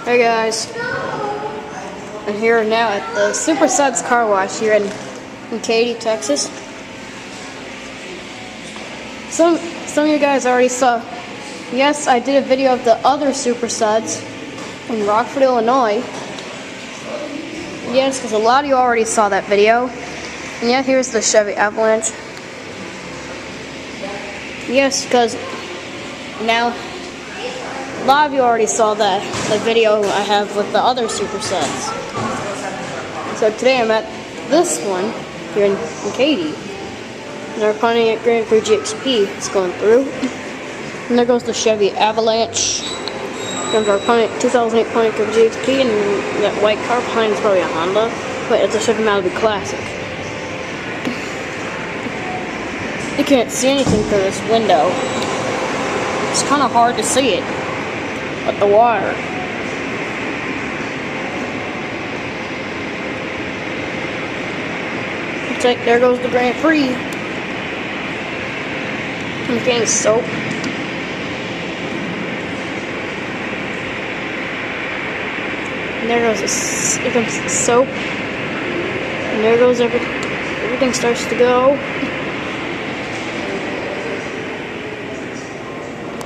Hey guys, I'm here now at the Super Suds car wash here in Katy, Texas. Some of you guys already saw. Yes, I did a video of the other Super Suds in Rockford, Illinois. Yes, because a lot of you already saw that video. And yeah, here's the Chevy Avalanche. Yes, because now a lot of you already saw the video I have with the other Super Suds. So today I'm at this one here in Katy. And our Pontiac Grand Prix GXP is going through. And there goes the Chevy Avalanche. Comes our Pontiac 2008 Pontiac Grand Prix GXP, and that white car behind is probably a Honda. But it's a Chevy Malibu Classic. You can't see anything through this window. It's kind of hard to see it. But the water. It's like there goes the Grand Prix. I'm getting soap. And there goes here comes the soap. And there goes everything starts to go.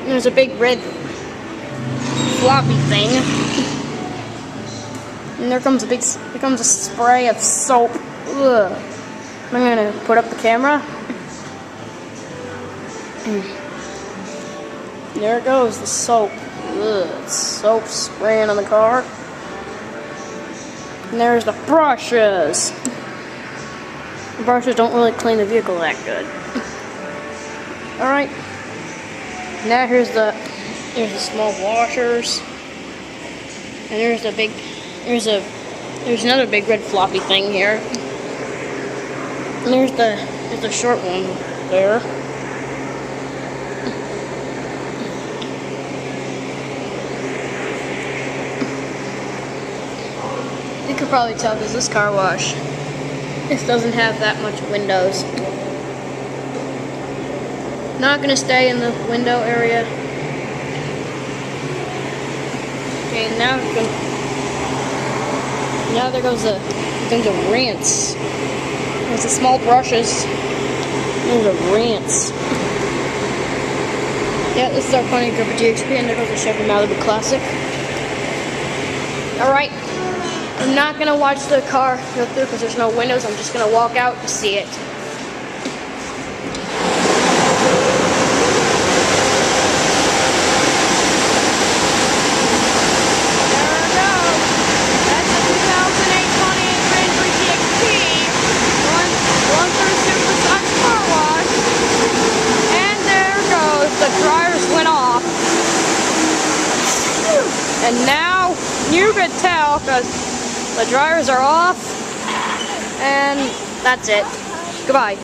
And there's a big red floppy thing, and there comes a spray of soap. Ugh. I'm gonna put up the camera. There it goes, the soap. Ugh, soap spraying on the car. And there's the brushes. The brushes don't really clean the vehicle that good. All right. Now here's the small washers, and there's another big red floppy thing here, and there's the short one there. You could probably tell because this car wash, this doesn't have that much windows. Not gonna stay in the window area. Okay, now there goes the rinse. There's the small brushes. There's a rinse. Yeah, this is our Pontiac Grand Prix GXP, and there goes the Chevy Malibu Classic. Alright, I'm not gonna watch the car go through because there's no windows. I'm just gonna walk out to see it. And now you could tell because the dryers are off, and that's it. Goodbye.